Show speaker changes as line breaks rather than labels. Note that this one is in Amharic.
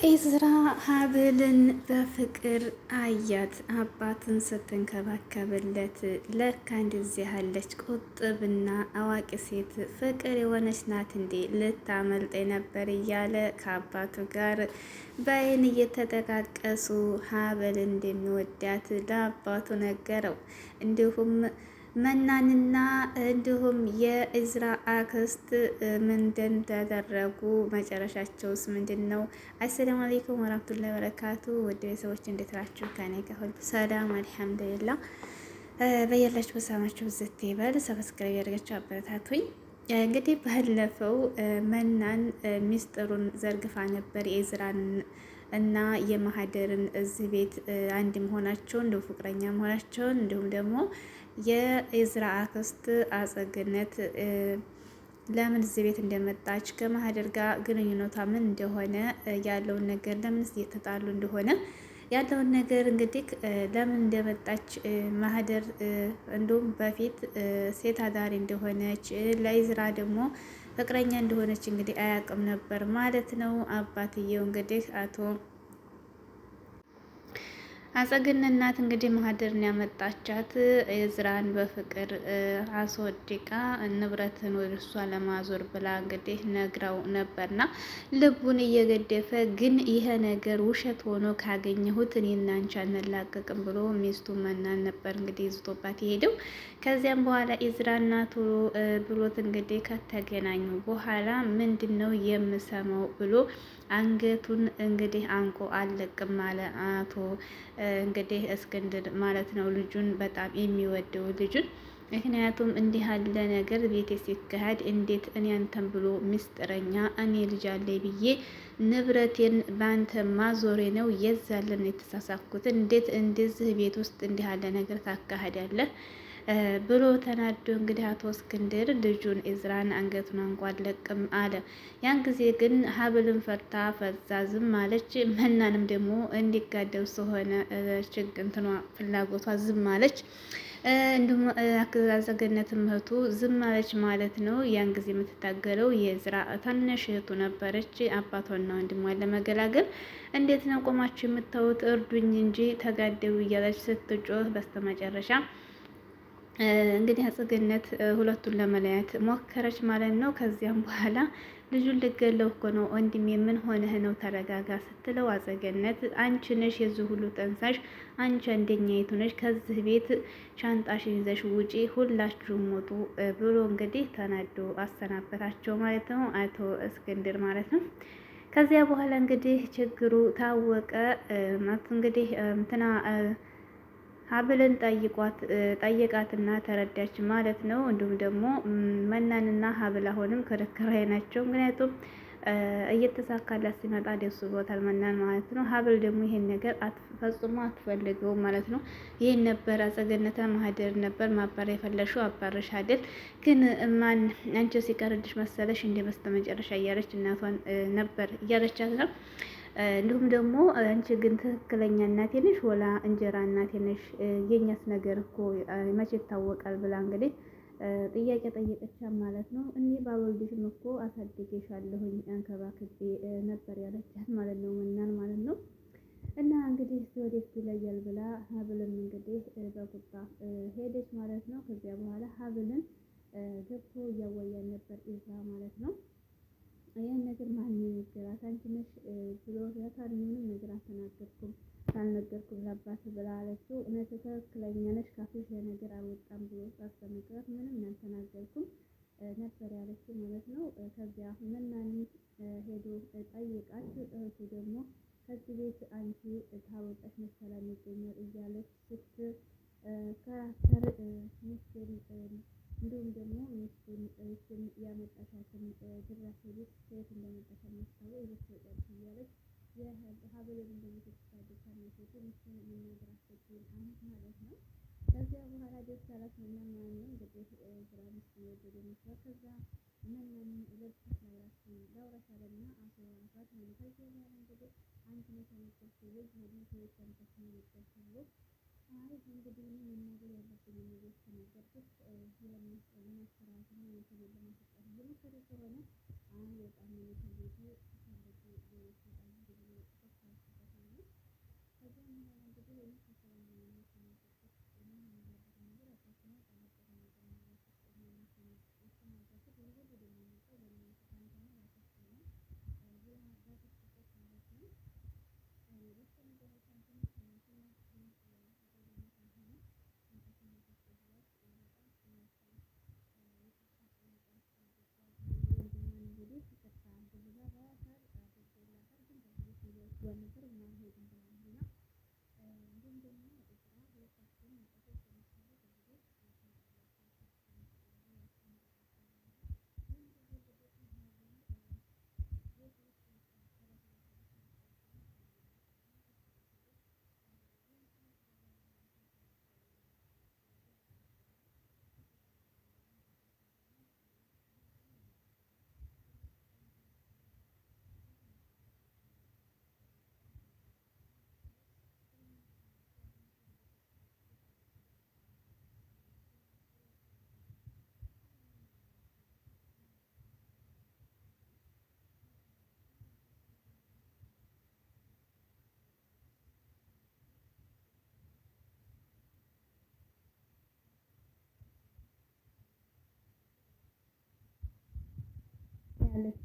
ኤዝራ ሀብልን በፍቅር አያት። አባትን ስትንከባከብለት ለካ እንደዚህ ያለች ቁጥብና አዋቂ ሴት ፍቅር የሆነች ናት እንዴ ልታመልጥ ነበር እያለ ከአባቱ ጋር በአይን እየተጠቃቀሱ ሀብል እንደሚወዳት ለአባቱ ነገረው። እንዲሁም መናንና እንዲሁም የእዝራ አክስት ምንድን ተደረጉ? መጨረሻቸውስ ምንድን ነው? አሰላሙ አለይኩም ወራህመቱላሂ ወበረካቱ። ወደ ቤተሰቦች እንዴት ናችሁ? ከኔ ጋር ሁሉ ሰላም አልሐምዱሊላህ። በያላችሁ በሰማችሁ ዝት ይበል። ሰብስክራይብ ያደርጋችሁ አበረታቱኝ። እንግዲህ ባለፈው መናን ሚስጥሩን ዘርግፋ ነበር የእዝራን እና የማህደርን እዚህ ቤት አንድ መሆናቸውን እንዲሁም ፍቅረኛ መሆናቸውን እንዲሁም ደግሞ የእዝራ አክስት አጸግነት ለምን እዚህ ቤት እንደመጣች ከማህደር ጋር ግንኙነቷ ምን እንደሆነ ያለውን ነገር ለምንስ እየተጣሉ እንደሆነ ያለውን ነገር እንግዲህ ለምን እንደመጣች ማህደር እንዲሁም በፊት ሴት አዳሪ እንደሆነች ለእዝራ ደግሞ ፍቅረኛ እንደሆነች እንግዲህ አያውቅም ነበር ማለት ነው። አባትየው እንግዲህ አቶ አጸግን እናት እንግዲህ ማህደርን ያመጣቻት እዝራን በፍቅር አስወድቃ ንብረትን ወደ እሷ ለማዞር ብላ እንግዲህ ነግራው ነበርና ልቡን እየገደፈ ግን ይሄ ነገር ውሸት ሆኖ ካገኘሁት እኔና አንቺ አንላቀቅም ብሎ ሚስቱ መናን ነበር እንግዲህ ይዝቶባት የሄደው። ከዚያም በኋላ እዝራ እናቱ ብሎት እንግዲህ ከተገናኙ በኋላ ምንድነው የምሰማው ብሎ አንገቱን እንግዲህ አንቆ አለቅም አለ አቶ እንግዲህ እስክንድር ማለት ነው። ልጁን በጣም የሚወደው ልጁን ምክንያቱም እንዲህ ያለ ነገር ቤቴ ሲካሄድ እንዴት እኔ አንተን ብሎ ምስጢረኛ እኔ ልጅ አለኝ ብዬ ንብረቴን በአንተ ማዞሬ ነው የዛለን የተሳሳኩት እንዴት እንደዚህ ቤት ውስጥ እንዲህ ያለ ነገር ታካሂዳለህ ብሎ ተናዶ እንግዲህ አቶ እስክንድር ልጁን እዝራን አንገቱን አንቆ አለቅም አለ። ያን ጊዜ ግን ሀብልን ፈርታ ፈዛ ዝም አለች። መናንም ደግሞ እንዲጋደው ስለሆነ እንትኗ ፍላጎቷ ዝም አለች። እንዲሁም አዛገነትም እህቱ ዝም አለች ማለት ነው። ያን ጊዜ የምትታገለው የእዝራ ታናሽ እህቱ ነበረች። አባቷና ወንድሟን ለመገላገል እንዴት ነው ቆማችሁ የምታዩት? እርዱኝ እንጂ ተጋደሉ እያለች ስትጮህ በስተመጨረሻ እንግዲህ አጸገነት ሁለቱን ለመለያየት ሞከረች ማለት ነው። ከዚያም በኋላ ልጁን ልገለው እኮ ነው ወንድሜ፣ ምን ሆነህ ነው? ተረጋጋ ስትለው አጸገነት አንቺ ነሽ የዚህ ሁሉ ጠንሳሽ፣ አንቺ አንደኛይቱ ነሽ፣ ከዚህ ቤት ሻንጣሽን ይዘሽ ውጪ፣ ሁላችሁም ውጡ ብሎ እንግዲህ ተናዶ አሰናበታቸው ማለት ነው፣ አቶ እስክንድር ማለት ነው። ከዚያ በኋላ እንግዲህ ችግሩ ታወቀ። እንግዲህ እንትና ሀብልን ጠይቃትና ተረዳች ማለት ነው። እንዲሁም ደግሞ መናንና ሀብል አሁንም ክርክር ላይ ናቸው። ምክንያቱም እየተሳካላት ሲመጣ ደስ ብሎታል መናን ማለት ነው። ሀብል ደግሞ ይሄን ነገር ፈጽሞ አትፈልገውም ማለት ነው። ይሄን ነበር አጸገነታ ማህደር ነበር ማባር የፈለሽው አባርሽ አይደል? ግን ማን አንቺ ሲቀርልሽ መሰለሽ እንደ በስተመጨረሻ እያለች እናቷን ነበር እያለቻት ነው። እንዲሁም ደግሞ አንቺ ግን ትክክለኛ እናቴ ነሽ ወላ እንጀራ እናቴ ነሽ? የኛስ ነገር እኮ መቼ ይታወቃል ብላ እንግዲህ ጥያቄ ጠየቀቻት ማለት ነው። እኔ ባልወልድሽም እኮ አሳድጌሻለሁኝ አንከባክቤ ነበር ያለቻት ማለት ነው፣ መናን ማለት ነው። እና እንግዲህ ወደፊት ይለያል ብላ ሀብልን እንግዲህ በቁጣ ሄደች ማለት ነው። ከዚያ በኋላ ሀብልን ገብቶ እያወያን ነበር እዝራ ማለት ነው። ያን ነገር ማን ነገራት? አንቺ ነሽ ብሎ ያታል። ምንም ነገር አልነገርኩም ለአባት ብላ አለችው። እውነት ትክክለኛ ነሽ፣ ካፍሽ ነገር አልወጣም ብሎ ታስተነግራት ምንም አልተናገርኩም ነበር ያለችው ማለት ነው። ከዚያ መናን ሄዶ ጠይቃት፣ እህቱ ደግሞ ከዚህ ቤት አንቺ ታወጣሽ መሰላም ይገኛል እያለች ስትከራከር ሚስቱን እንዲሁም ደግሞ ሚስቱን ያመጣሻትን ድራሽ ቤት ከየት እንደመጣሽ አናስታውቅ ይበስወጣል እያለች የሀብልን እንደምትሳደብ ታነሰቱ ሚስቱን መናገር አስቸግር አንድ ማለት ነው። ከዚያ በኋላ ደስ አላት መናን ማለት ነው። እንግዲህ ስራ ሚስት የወደደ መስራት ከዛ መናን ለብቻት ላውራሽ አለና አቶ ያንፋት ማለት ከዚያ በኋላ እንግዲህ አንቺ ነሽ የነገርሽው ወይ ሆነ ሰዎች አንተስ ነው የነገርሽው? አይ እንግዲህ እኔ መናገር ያለብኝ ነገር ተናገርኩት። ለማሰራት እና ቤተሰብ ለማስጠራት እየሞከረ ከሆነ አይ በጣም ነው ከቤቱ ተፈልጎ ይወጣል ብሎ ማለት